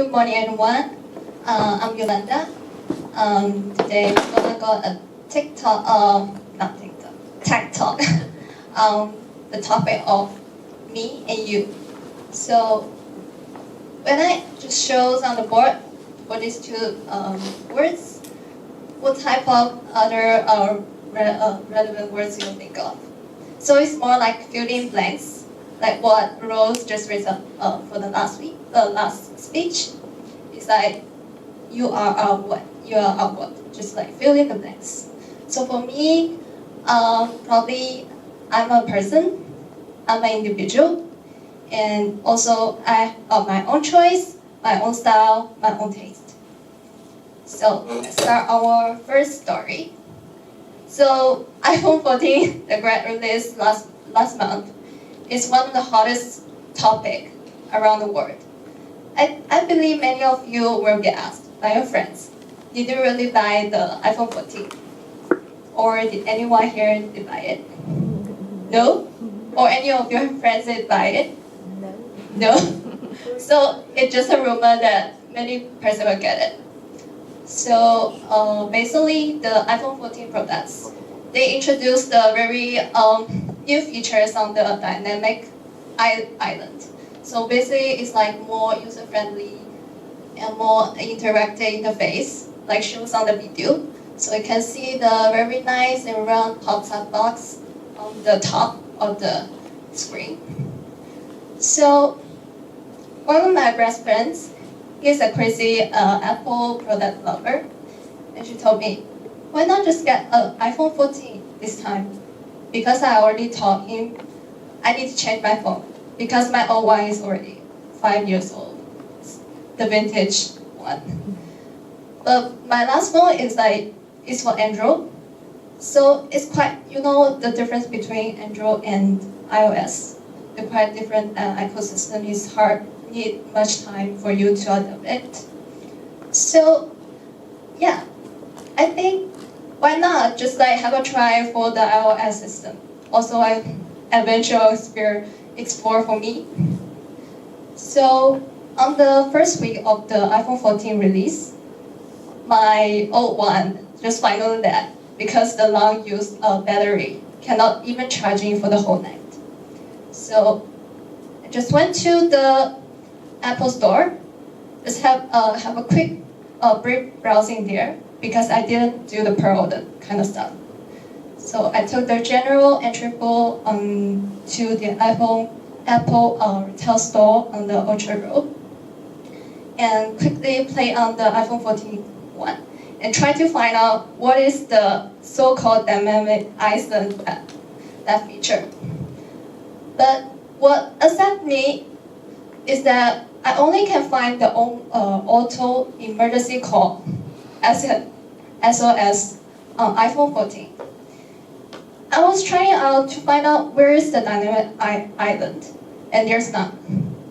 Good morning, everyone. I'm Yolanda. Today we're gonna go a TikTok, not TikTok, tech talk. The topic of me and you. So when I just shows on the board for these two words, what type of other relevant words you think of? So it's more like filling blanks, like what Rose just raised up for the last speech. It's like you are what, you are what, just like fill in the blanks. So for me, probably I'm a person, I'm an individual, and also I have my own choice, my own style, my own taste. So let's start our first story. So iPhone 14, the great release last month, is one of the hottest topic around the world. I believe many of you will get asked by your friends, did you really buy the iPhone 14? Or did anyone here buy it? No? Or any of your friends did buy it? No? So it's just a rumor that many person will get it. So basically, the iPhone 14 products, they introduced the very new features on the dynamic island. So basically, it's like more user-friendly and more interactive interface, like shows on the video. So you can see the very nice and round pop-up box on the top of the screen. So one of my best friends, he's a crazy Apple product lover, and she told me, why not just get an iPhone 14 this time? Because I already told him I need to change my phone because my old one is already 5 years old, the vintage one. But my last phone is for Android, so it's quite, you know, the difference between Android and iOS. The quite different ecosystem is hard, need much time for you to adapt it. So yeah, I think why not just like have a try for the iOS system. Also an adventure explore for me. So on the first week of the iPhone 14 release, my old one just finally dead because the long use of battery cannot even charging for the whole night. So I just went to the Apple store, just have a quick brief browsing there because I didn't do the pre-order kind of stuff. So I took the general entry pool to the Apple retail store on the Orchard Road and quickly play on the iPhone 14 one and try to find out what is the so-called dynamic island that feature. But what upset me is that I only can find the auto emergency call SOS on iPhone 14. I was trying out to find out where is the dynamic island, and there's none,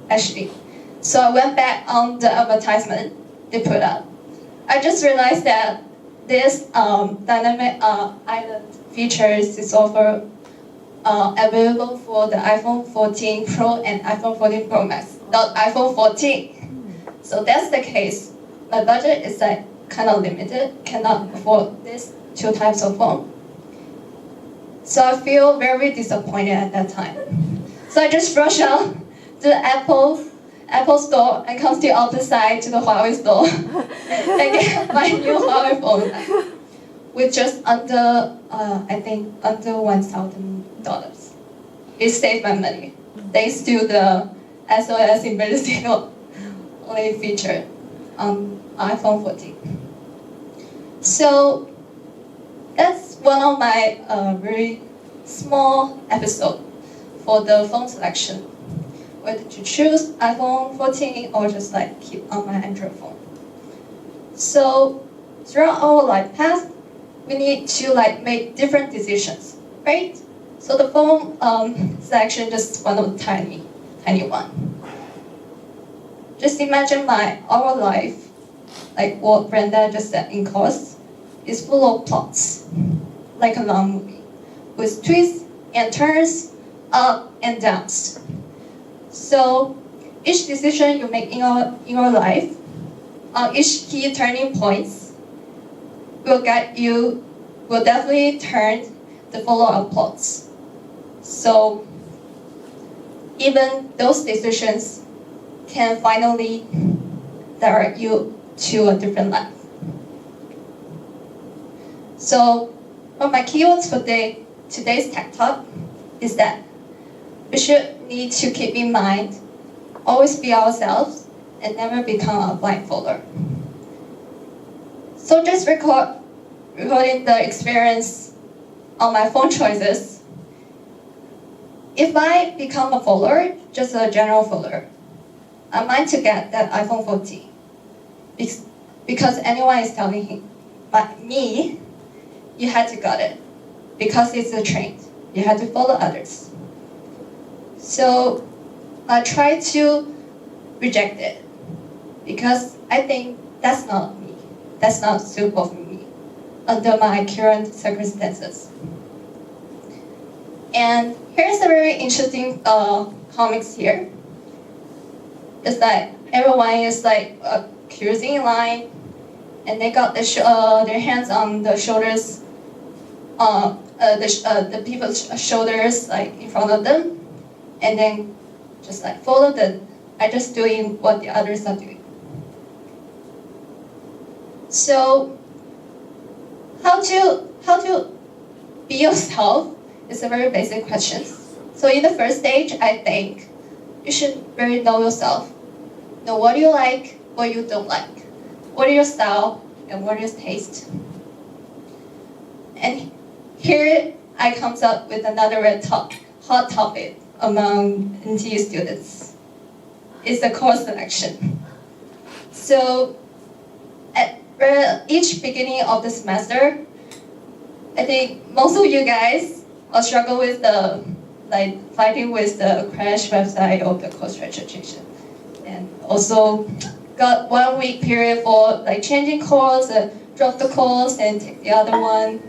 actually. So I went back on the advertisement they put up. I just realized that this dynamic island features is also available for the iPhone 14 Pro and iPhone 14 Pro Max, not iPhone 14. So that's the case. My budget is like kind of limited, cannot afford these two types of phone. So I feel very disappointed at that time. So I just rushed out to the Apple store and come to the opposite side to the Huawei store and get my new Huawei phone with just under, I think, under $1,000. It saved my money thanks to the SOS emergency only feature on iPhone 14. So that's one of my very small episode for the phone selection. Whether to choose iPhone 14 or just like keep on my Android phone. So throughout our life path, we need to like make different decisions, right? So the phone selection just one of the tiny one. Just imagine our life, like what Brenda just said in course, is full of plots, like a long movie, with twists and turns, up and downs. So each decision you make in your life each key turning points will definitely turn the follow-up plots. So even those decisions can finally direct you to a different life. So one of my keywords for today's tech talk is that we should need to keep in mind, always be ourselves and never become a blindfolder. So just recording the experience on my phone choices. If I become a folder, just a general folder, I might to get that iPhone 14 because anyone is telling him, but me, you had to get it because it's a trend. You had to follow others. So I try to reject it because I think that's not me. That's not suitable for me under my current circumstances. And here's a very interesting comics here. It's like everyone is like cruising in line, and they got their hands on the shoulders, the people's shoulders like in front of them, and then just like follow them. I just doing what the others are doing. So how to be yourself is a very basic question. So in the first stage, I think you should really know yourself. Know what you like, what you don't like. What is your style and what is taste. And here I comes up with another hot topic among NTU students. It's the course selection. So at each beginning of the semester, I think most of you guys will struggle with fighting with the crash website of the course registration, and also got 1 week period for like changing course, drop the course and take the other one.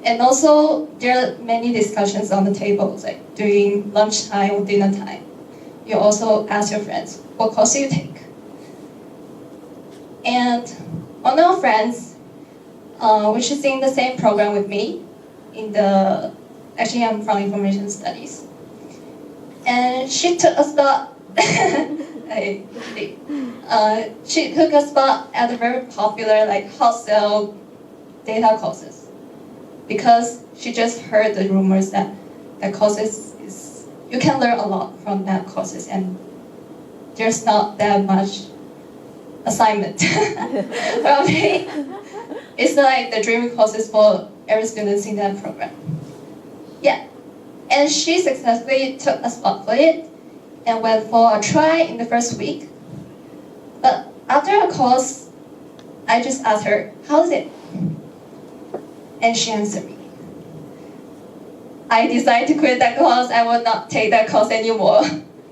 And also there are many discussions on the tables like during lunchtime or dinner time. You also ask your friends, what course do you take? And one of our friends, which is in the same program with me, actually I'm from information studies, and she took a spot. She took a spot at a very popular hot sale data courses because she just heard the rumors that courses you can learn a lot from that courses and there's not that much assignment. Probably it's like the dreaming courses for every student in that program. Yeah, and she successfully took a spot for it and went for a try in the first week. But after a course, I just asked her, how's it? And she answered me, I decided to quit that course. I will not take that course anymore.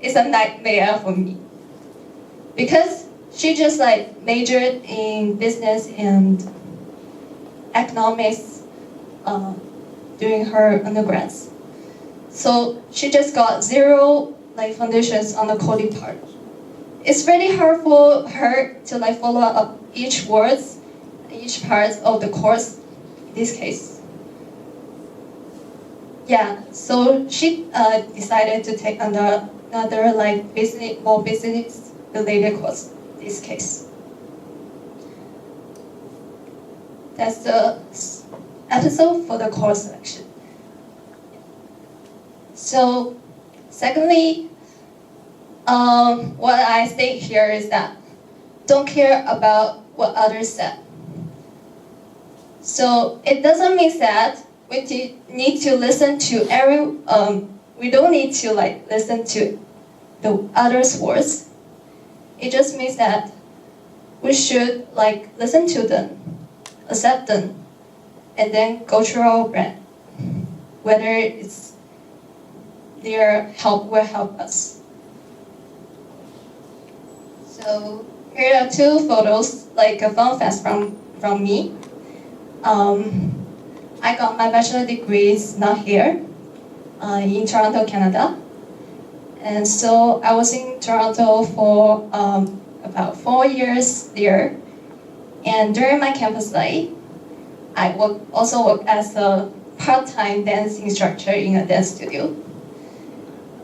It's a nightmare for me. Because she just majored in business and economics during her undergrads. So she just got zero foundations on the coding part. It's really hard for her to follow up each words, each part of the course. In this case, yeah. So she decided to take another more business related course. In this case, that's the episode for the course selection. So, secondly, what I state here is that don't care about what others said. So it doesn't mean that we need to listen to we don't need to listen to the others' words. It just means that we should listen to them, accept them, and then go through our brand. Whether it's their help will help us. So here are two photos, a fun fact from me. I got my bachelor degrees not here, in Toronto, Canada. And so I was in Toronto for about 4 years there. And during my campus life, I also work as a part-time dance instructor in a dance studio.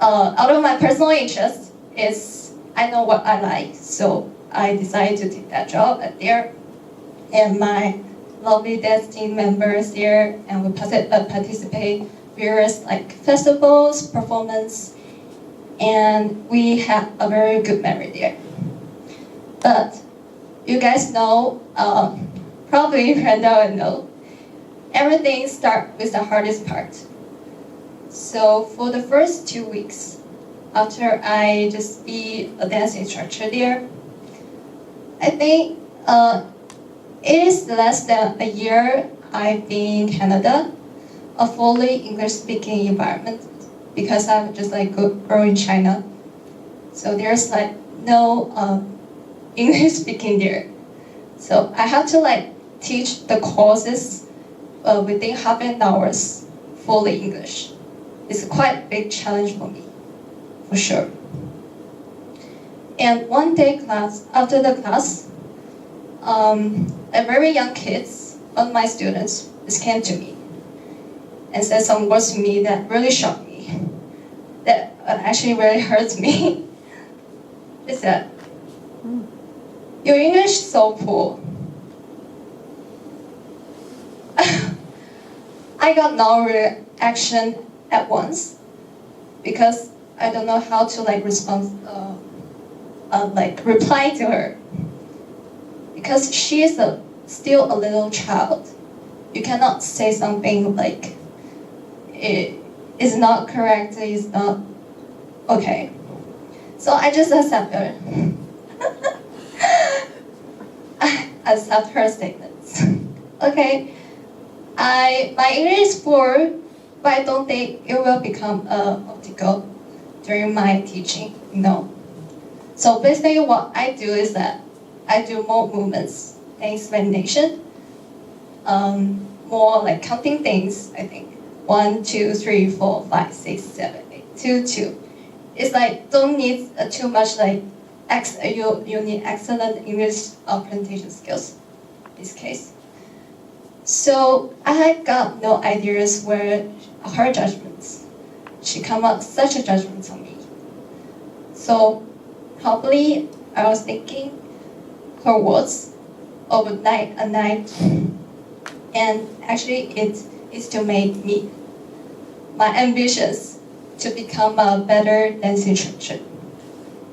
Out of my personal interest is I know what I like, so I decided to take that job at there. And my lovely dance team members there, and we participate various like festivals, performance, and we have a very good memory there. But you guys know, probably Randall and know, everything starts with the hardest part. So for the first 2 weeks, after I just be a dance instructor there, I think it is less than a year I've been in Canada, a fully English-speaking environment, because I'm just like grow in China. So there's like no English speaking there. So I have to like teach the courses within half an hour fully English. It's quite a big challenge for me, for sure. And one day after the class, a very young kids, one of my students, just came to me and said some words to me that really shocked me, that actually really hurts me. They said, "Your English is so poor." I got no reaction at once because I don't know how to like reply to her, because she is still a little child. You cannot say something like it is not correct, it is not okay. So I just accept her. I accept her statements. Okay, my English is poor, but I don't think it will become obstacle during my teaching. No. So basically, what I do is that I do more movements and explanation, more like counting things. I think 1, 2, 3, 4, 5, 6, 7, 8, 2, 2. It's like don't need too much like you need excellent English presentation skills. In this case. So I got no ideas where her judgments. She come up such a judgment on me. So probably I was thinking her words overnight a night, and actually it is to make me my ambitions to become a better dance instructor.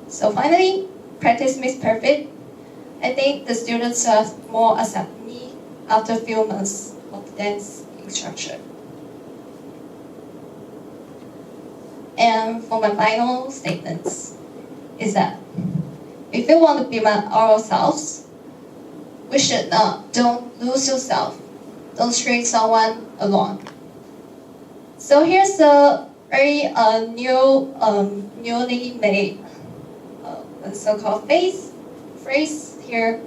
So finally, practice makes perfect. I think the students have more accept me after a few months of dance instruction. And for my final statements is that if you want to be ourselves, we should don't lose yourself. Don't string someone along. So here's a very newly made so-called phrase here.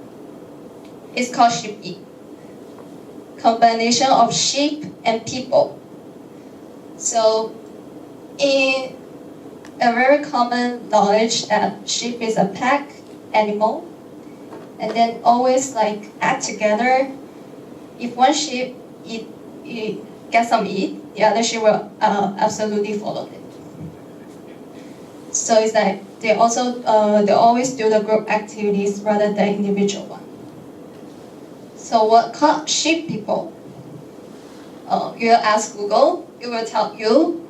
It's called sheep eat. Combination of sheep and people. So in a very common knowledge that sheep is a pack animal, and then always like act together. If one sheep get some eat, the other sheep will absolutely follow it. So it's like they always do the group activities rather than individual one. So what called sheep people? You ask Google, it will tell you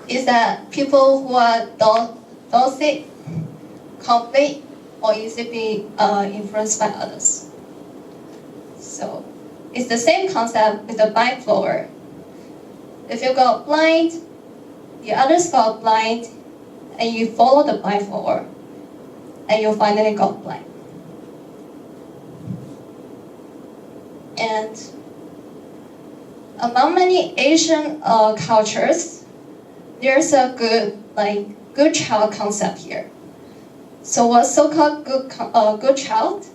is that people who are docile, complete, or easily influenced by others. So it's the same concept with the blind follower. If you go blind, the others go blind, and you follow the blind follower, and you finally go blind. And among many Asian cultures, there's a good child concept here. So what's so-called good child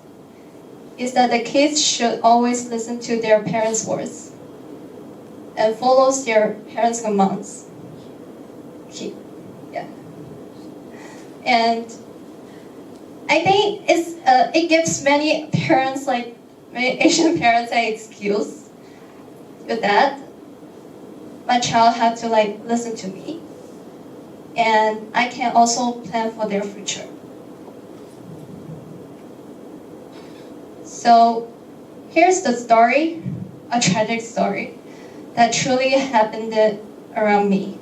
is that the kids should always listen to their parents' words and follows their parents' commands. Yeah. And I think it gives many parents, like many Asian parents, an excuse with that. My child had to like listen to me, and I can also plan for their future. So here's the story, a tragic story that truly happened around me.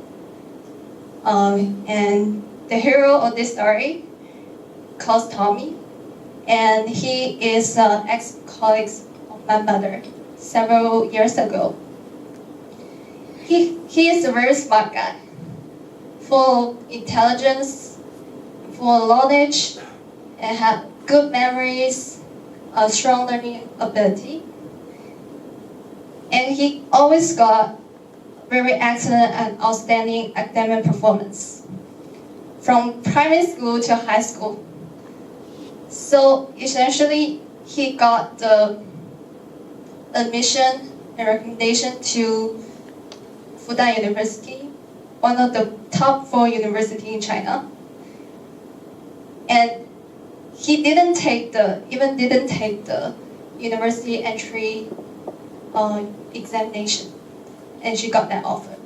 And the hero of this story calls Tommy, and he is ex-colleague of my mother several years ago. He is a very smart guy, full of intelligence, full of knowledge, and have good memories, a strong learning ability. And he always got very excellent and outstanding academic performance from primary school to high school. So essentially, he got the admission and recommendation to Fudan University, one of the top 4 universities in China. And he didn't take the university entry examination, and she got that offer.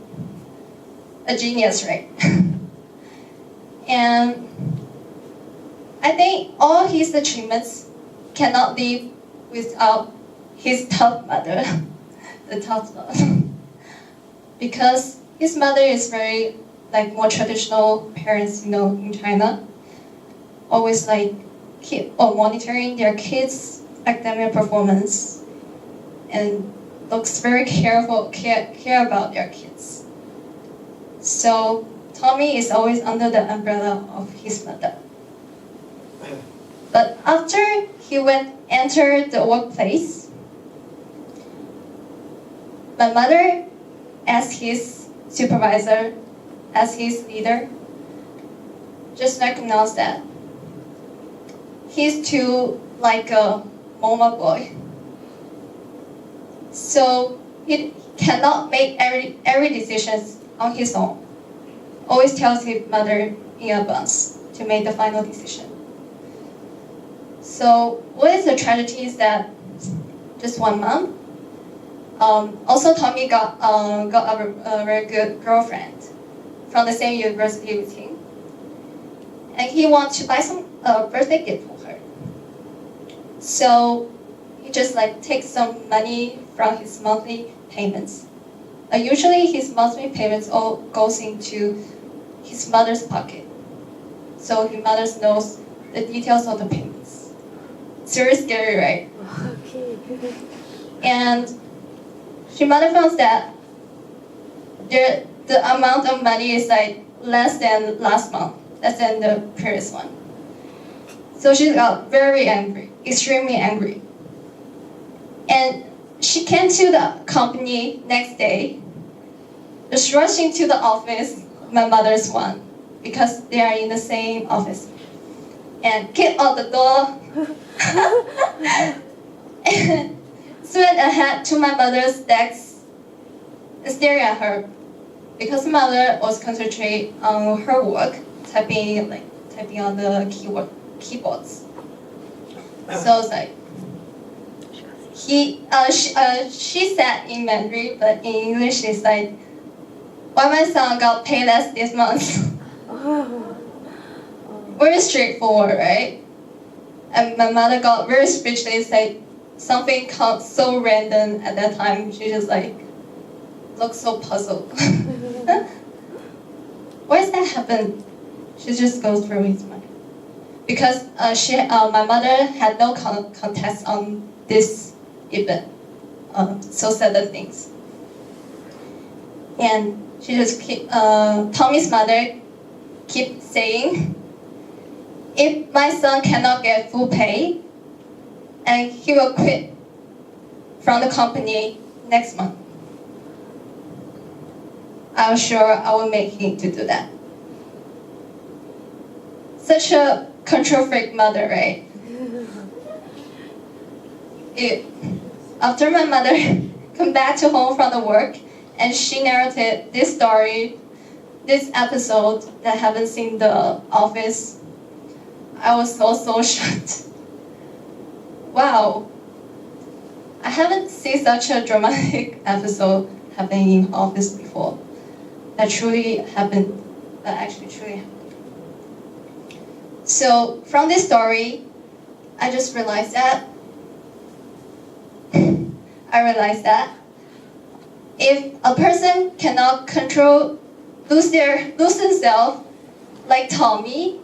A genius, right? And I think all his achievements cannot live without his tough mother, the tough love. Because his mother is very like more traditional parents, in China. Always like monitoring their kids' academic performance, and looks very care about their kids. So Tommy is always under the umbrella of his mother. But after he entered the workplace, my mother, as his supervisor, as his leader, just recognized that he's too like a mama boy. So he cannot make every decision on his own. Always tells his mother in advance to make the final decision. So what is the tragedy is that just one month. Also, Tommy got a very good girlfriend from the same university with him, and he wants to buy some birthday gift for her. So he just like takes some money from his monthly payments. Usually, his monthly payments all goes into his mother's pocket, so his mother knows the details of the payments. It's very scary, right? Okay. And his mother found that the amount of money is like less than last month, less than the previous one. So she got very angry, extremely angry. And she came to the company next day, just rushing to the office, my mother's one, because they are in the same office, and kicked out the door. And went ahead to my mother's desk, staring at her, because my mother was concentrating on her work, typing on the keyboards. So it's like she said in Mandarin, but in English it's like, "Why my son got paid less this month?" Very straightforward, right? And my mother got very speechless, like something so random at that time. She just like looked so puzzled. Why does that happen? She just goes through his mind. Because my mother had no context on this event, so sudden things. And she just Tommy's mother keep saying, if my son cannot get full pay, and he will quit from the company next month, I'm sure I will make him to do that. Such a control freak mother, right? After my mother come back to home from the work, and she narrated this story, this episode that happens in the office, I was so shocked. Wow, I haven't seen such a dramatic episode happening in office before. That truly happened. That actually truly happened. So from this story, I just realized that if a person cannot lose themselves, like Tommy,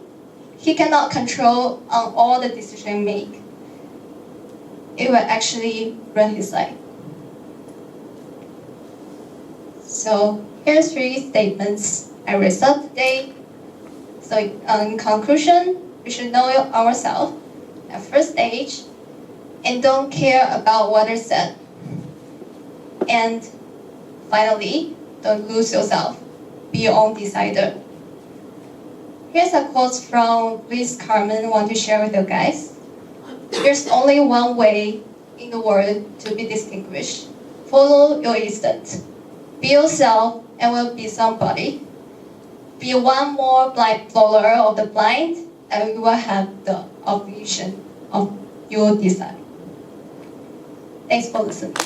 he cannot control on all the decisions make. It will actually ruin his life. So here's 3 statements I raised up today. So in conclusion, we should know ourselves at first stage and don't care about what is said. And finally, don't lose yourself. Be your own decider. Here's a quote from Carmine I want to share with you guys. There's only one way in the world to be distinguished. Follow your instinct. Be yourself and will be somebody. Be one more blind follower of the blind, and you will have the vision of your design. Thanks for listening.